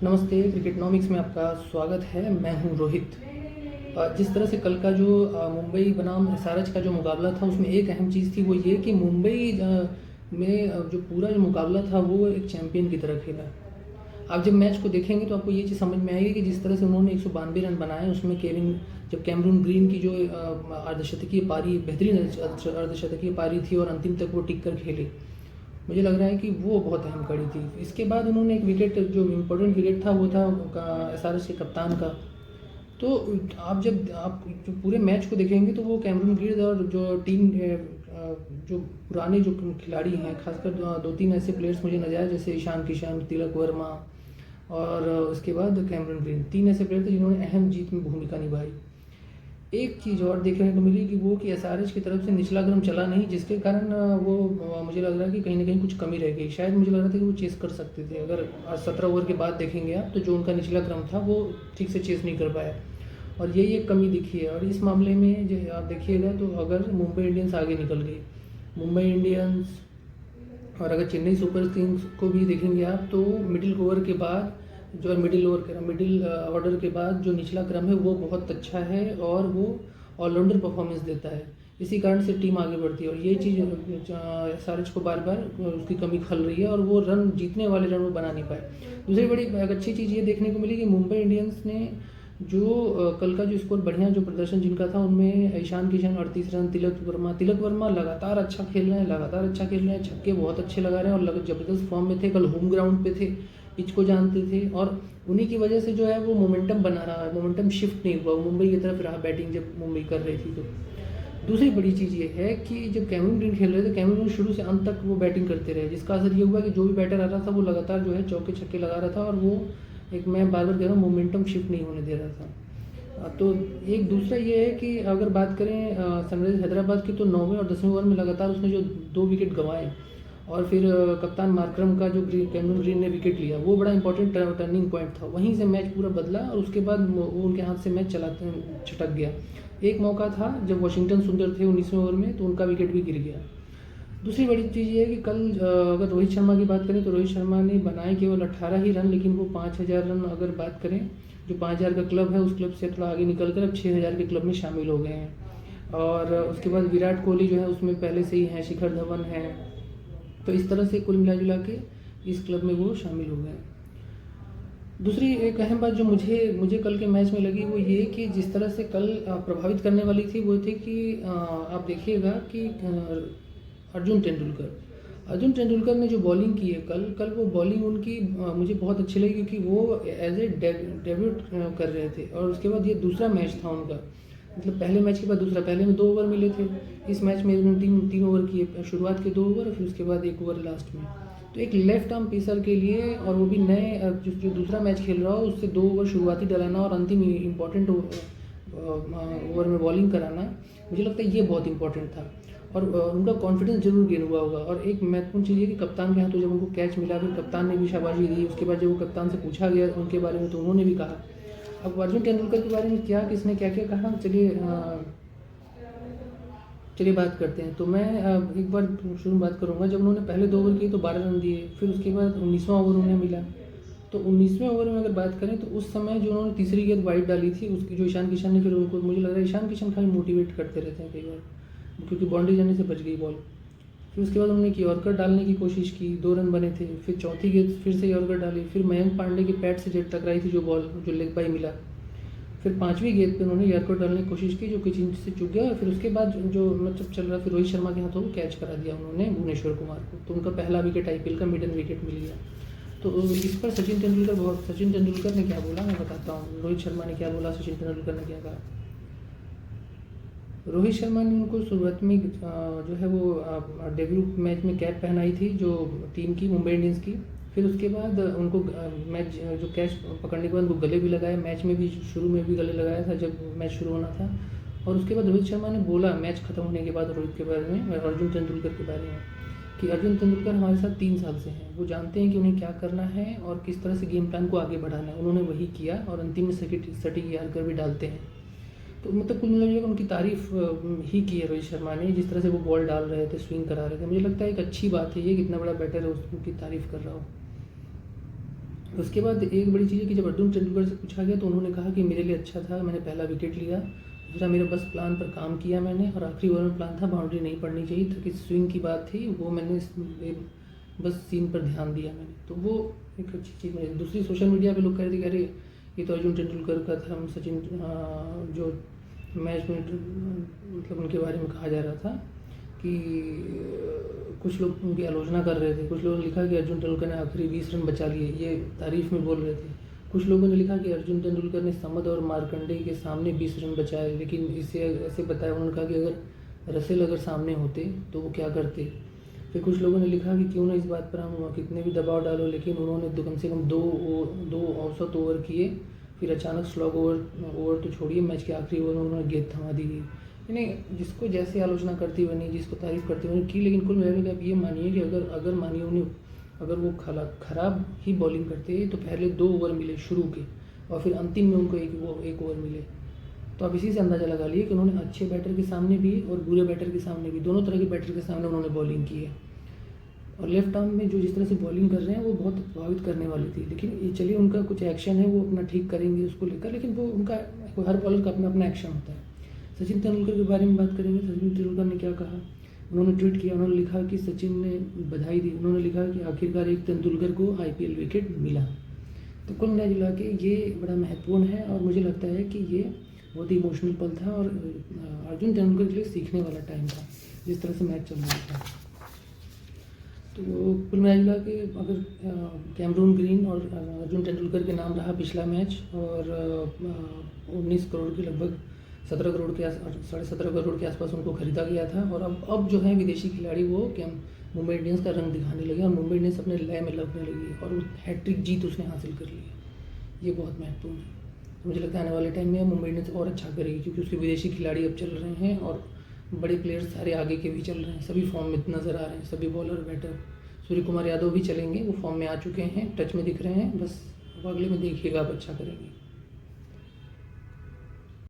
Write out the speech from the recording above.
नमस्ते, क्रिकेटनॉमिक्स में आपका स्वागत है। मैं हूं रोहित। जिस तरह से कल का जो मुंबई बनाम एसआरएच का जो मुकाबला था, उसमें एक अहम चीज़ थी, वो ये कि मुंबई में जो पूरा जो मुकाबला था वो एक चैंपियन की तरह खेला। आप जब मैच को देखेंगे तो आपको ये चीज़ समझ में आएगी कि जिस तरह से उन्होंने 192 रन बनाए, उसमें जब कैमरून ग्रीन की जो अर्धशतकीय पारी, बेहतरीन अर्धशतकीय पारी थी और अंतिम तक वो टिक कर खेले, मुझे लग रहा है कि वो बहुत अहम कड़ी थी। इसके बाद उन्होंने एक विकेट, जो इम्पोर्टेंट विकेट था, वो था एसआरएच के कप्तान का। तो आप जो पूरे मैच को देखेंगे तो वो कैमरून ग्रीन और जो टीम जो पुराने जो खिलाड़ी हैं, खासकर दो तीन ऐसे प्लेयर्स मुझे नजर आए, जैसे ईशान किशन, तिलक वर्मा और उसके बाद कैमरून ग्रीन, तीन ऐसे प्लेयर थे जिन्होंने अहम जीत में भूमिका निभाई। एक चीज़ और देखने को मिली कि वो कि एसआरएच की तरफ से निचला क्रम चला नहीं, जिसके कारण वो मुझे लग रहा है कि कहीं ना कहीं कुछ कमी रह गई। शायद मुझे लग रहा था कि वो चेस कर सकते थे। अगर 17 ओवर के बाद देखेंगे आप, तो जो उनका निचला क्रम था वो ठीक से चेस नहीं कर पाया, और यही एक कमी दिखी है। और इस मामले में जो आप देखिएगा, तो अगर मुंबई इंडियंस आगे निकल गई, मुंबई इंडियंस और अगर चेन्नई सुपर किंग्स को भी देखेंगे आप, तो मिडिल ओवर के बाद जो मिडिल ऑर्डर के बाद जो निचला क्रम है वो बहुत अच्छा है और वो ऑलराउंडर परफॉर्मेंस देता है। इसी कारण से टीम आगे बढ़ती है, और ये चीज़ एसआरएच को बार बार उसकी कमी खल रही है, और वो रन, जीतने वाले रन वो बना नहीं पाए। दूसरी बड़ी अच्छी चीज़ ये देखने को मिली कि मुंबई इंडियंस ने जो कल का जो स्कोर, बढ़िया जो प्रदर्शन जिनका था, उनमें ईशान किशन 38 रन, तिलक वर्मा लगातार अच्छा खेल रहे हैं, छक्के बहुत अच्छे लगा रहे हैं और जबरदस्त फॉर्म में थे। कल होम ग्राउंड पे थे, पिच को जानते थे, और उन्हीं की वजह से जो है वो मोमेंटम बना रहा है, मोमेंटम शिफ्ट नहीं हुआ, मुंबई की तरफ रहा बैटिंग जब मुंबई कर रही थी। तो दूसरी बड़ी चीज़ ये है कि जब कैमरून ग्रीन खेल रहे थे, कैमरून ग्रीन शुरू से अंत तक वो बैटिंग करते रहे, जिसका असर ये हुआ कि जो भी बैटर आ रहा था वो लगातार जो है चौके छक्के लगा रहा था, और वो एक, मैं बार बार कह रहा हूँ, मोमेंटम शिफ्ट नहीं होने दे रहा था। तो एक दूसरा ये है कि अगर बात करें सनराइजर्स हैदराबाद की, तो 9वें और 10वें ओवर में लगातार उसने जो 2 विकेट गंवाए, और फिर कप्तान मार्करम का जो कैमरून ग्रीन ने विकेट लिया, वो बड़ा इंपॉर्टेंट टर्निंग पॉइंट था। वहीं से मैच पूरा बदला, और उसके बाद वो उनके हाथ से मैच छटक गया। एक मौका था जब वाशिंगटन सुंदर थे 19वें ओवर में, तो उनका विकेट भी गिर गया। दूसरी बड़ी चीज़ ये है कि कल अगर रोहित शर्मा की बात करें, तो रोहित शर्मा ने बनाए केवल 18 ही रन, लेकिन वो 5000 रन, अगर बात करें जो 5000 का क्लब है, उस क्लब से थोड़ा आगे निकल कर अब 6000 के क्लब में शामिल हो गए हैं। और उसके बाद विराट कोहली जो है उसमें पहले से ही हैं, शिखर धवन है, तो इस तरह से कुल मिला जुला के इस क्लब में वो शामिल हो गए। दूसरी एक अहम बात जो मुझे कल के मैच में लगी, वो ये कि जिस तरह से कल प्रभावित करने वाली थी, वो थी कि आप देखिएगा कि अर्जुन तेंदुलकर ने जो बॉलिंग की है कल वो बॉलिंग उनकी मुझे बहुत अच्छी लगी, क्योंकि वो एज ए डेब्यूट कर रहे थे, और उसके बाद ये दूसरा मैच था उनका, मतलब पहले मैच के बाद दूसरा। पहले में 2 ओवर मिले थे, इस मैच में उन्होंने 3 ओवर किए, शुरुआत के 2 ओवर, फिर उसके बाद 1 ओवर लास्ट में। तो एक लेफ्ट आर्म पेसर के लिए, और वो भी नए, जो दूसरा मैच खेल रहा हो, उससे 2 ओवर शुरुआती डलाना और अंतिम इम्पॉर्टेंट ओवर में बॉलिंग कराना, मुझे लगता है ये बहुत इंपॉर्टेंट था, और उनका कॉन्फिडेंस जरूर गेन हुआ होगा। और एक महत्वपूर्ण चीज़ है कि कप्तान के हाथों जब उनको कैच मिला, फिर कप्तान ने भी शाबाशी दी। उसके बाद जब वो कप्तान से पूछा गया उनके बारे में, तो उन्होंने भी कहा। अब अर्जुन तेंदुलकर के बारे में किसने क्या क्या कहा, चलिए बात करते हैं। तो मैं एक बार शुरू बात करूंगा, जब उन्होंने पहले 2 ओवर किए तो 12 रन दिए, फिर उसके बाद 19वां ओवर उन्हें मिला। तो 19वें ओवर में अगर बात करें, तो उस समय जो उन्होंने तीसरी गेंद वाइड डाली थी, उसकी जो ईशान किशन ने, फिर उनको, मुझे लग रहा है ईशान किशन खाली मोटिवेट करते रहते हैं कई बार, क्योंकि बाउंड्री जाने से बच गई बॉल। फिर उसके बाद उन्होंने एक यॉर्कर डालने की कोशिश की, 2 रन बने थे। फिर चौथी गेंद फिर से यॉर्कर डाली, फिर मयंक पांडे के पैड से जब टकराई थी जो बॉल, जो लेग बाई मिला। फिर 5वीं गेंद पे उन्होंने यॉर्कर डालने की कोशिश की, जो किसी से चुक गया। फिर उसके बाद जो मतलब चल रहा, फिर रोहित शर्मा के हाथों को कैच करा दिया उन्होंने भुवनेश्वर कुमार को, तो उनका पहला विकेट आईपीएल का मिडन विकेट मिल गया। तो इस पर सचिन तेंदुलकर ने क्या बोला, मैं बताता हूँ। रोहित शर्मा ने क्या बोला, सचिन तेंदुलकर ने क्या कहा। रोहित शर्मा ने उनको शुरुआत में जो है वो डेब्यू मैच में कैप पहनाई थी, जो टीम की, मुंबई इंडियंस की। फिर उसके बाद उनको मैच जो कैच पकड़ने के बाद उनको गले भी लगाया, मैच में भी शुरू में भी गले लगाया था जब मैच शुरू होना था। और उसके बाद रोहित शर्मा ने बोला मैच खत्म होने के बाद रोहित के बारे में, अर्जुन तेंदुलकर के बारे में, कि अर्जुन तेंदुलकर हमारे साथ 3 साल से हैं, वो जानते हैं कि उन्हें क्या करना है और किस तरह से गेम प्लान को आगे बढ़ाना है। उन्होंने वही किया, और अंतिम में सटीक यार्कर भी डालते हैं। तो मतलब कुल मिलाकर उनकी तारीफ ही की है रोहित शर्मा ने, जिस तरह से वो बॉल डाल रहे थे, स्विंग करा रहे थे। मुझे लगता है एक अच्छी बात है ये, कितना बड़ा बैटर है, उसकी तारीफ कर रहा हो। उसके बाद एक बड़ी चीज़ है कि जब अर्जुन तेंदुलकर से पूछा गया तो उन्होंने कहा कि मेरे लिए अच्छा था, मैंने पहला विकेट लिया। दूसरा, मेरे बस प्लान पर काम किया मैंने, और आखिरी ओवर में प्लान था बाउंड्री नहीं पड़नी चाहिए था, कि स्विंग की बात थी वो मैंने बस सीन पर ध्यान दिया मैंने। तो वो एक अच्छी चीज़ है। दूसरी, सोशल मीडिया पे लोग कह रहे थे कि अरे ये तो अर्जुन तेंदुलकर का था, सचिन जो मैच में मतलब उनके बारे में कहा जा रहा था कि कुछ लोग उनकी आलोचना कर रहे थे। कुछ लोगों ने लिखा कि अर्जुन तेंदुलकर ने आखिरी 20 रन बचा लिए, ये तारीफ में बोल रहे थे। कुछ लोगों ने लिखा कि अर्जुन तेंदुलकर ने समद और मार्कंडेय के सामने 20 रन बचाए, लेकिन इसे ऐसे बताया, उन्होंने कहा कि अगर रसेल अगर सामने होते तो वो क्या करते। फिर कुछ लोगों ने लिखा कि क्यों ना इस बात पर हम कितने भी दबाव डालो, लेकिन उन्होंने तो कम से कम दो औसत ओवर किए, फिर अचानक स्लॉग ओवर तो छोड़िए, मैच के आखिरी ओवर में उन्होंने गेंद थमा दी गई। यानी जिसको जैसे आलोचना करती बनी, जिसको तारीफ़ करती बनी की, लेकिन कुल मिलाकर आप ये मानिए कि अगर मानिए उन्हें, अगर वो ख़राब ही बॉलिंग करते तो पहले 2 ओवर मिले शुरू के, और फिर अंतिम में उनको एक ओवर मिले, तो आप इसी से अंदाज़ा लगा लिए कि उन्होंने अच्छे बैटर के सामने भी और बुरे बैटर के सामने भी, दोनों तरह के बैटर के सामने उन्होंने बॉलिंग की है। और लेफ्ट आर्म में जो जिस तरह से बॉलिंग कर रहे हैं वो बहुत प्रभावित करने वाली थी, लेकिन ये चलिए उनका कुछ एक्शन है, वो अपना ठीक करेंगे उसको लेकर, लेकिन वो उनका हर बॉलर का अपना अपना एक्शन होता है। सचिन तेंदुलकर के बारे में बात करेंगे। सचिन तेंदुलकर ने क्या कहा, उन्होंने ट्वीट किया, उन्होंने लिखा कि सचिन ने बधाई दी, उन्होंने लिखा कि आखिरकार एक तेंदुलकर को IPL विकेट मिला। तो कुल मिला के ये बड़ा महत्वपूर्ण है, और मुझे लगता है कि ये बहुत ही इमोशनल पल था, और अर्जुन तेंदुलकर के लिए सीखने वाला टाइम था, जिस तरह से मैच चल रहा था। तो कुल मिला के अगर कैमरून ग्रीन और अर्जुन तेंदुलकर के नाम रहा पिछला मैच, और 19 करोड़ के लगभग 17 करोड़ के 17.5 करोड़ के आसपास उनको खरीदा गया था, और अब जो है विदेशी खिलाड़ी वो मुंबई इंडियंस का रंग दिखाने लगे, और मुंबई इंडियंस अपने लय में लगने लगी, और हैट्रिक जीत उसने हासिल कर ली। ये बहुत महत्वपूर्ण है। मुझे लगता है आने वाले टाइम में मुंबई इंडियंस और अच्छा करेगी, क्योंकि उसके विदेशी खिलाड़ी अब चल रहे हैं, और बड़े प्लेयर्स सारे आगे के भी चल रहे हैं, सभी फॉर्म में नज़र आ रहे हैं, सभी बॉलर बैटर। सूर्य कुमार यादव भी चलेंगे, वो फॉर्म में आ चुके हैं, टच में दिख रहे हैं, बस अगले में देखिएगा आप अच्छा करेंगे।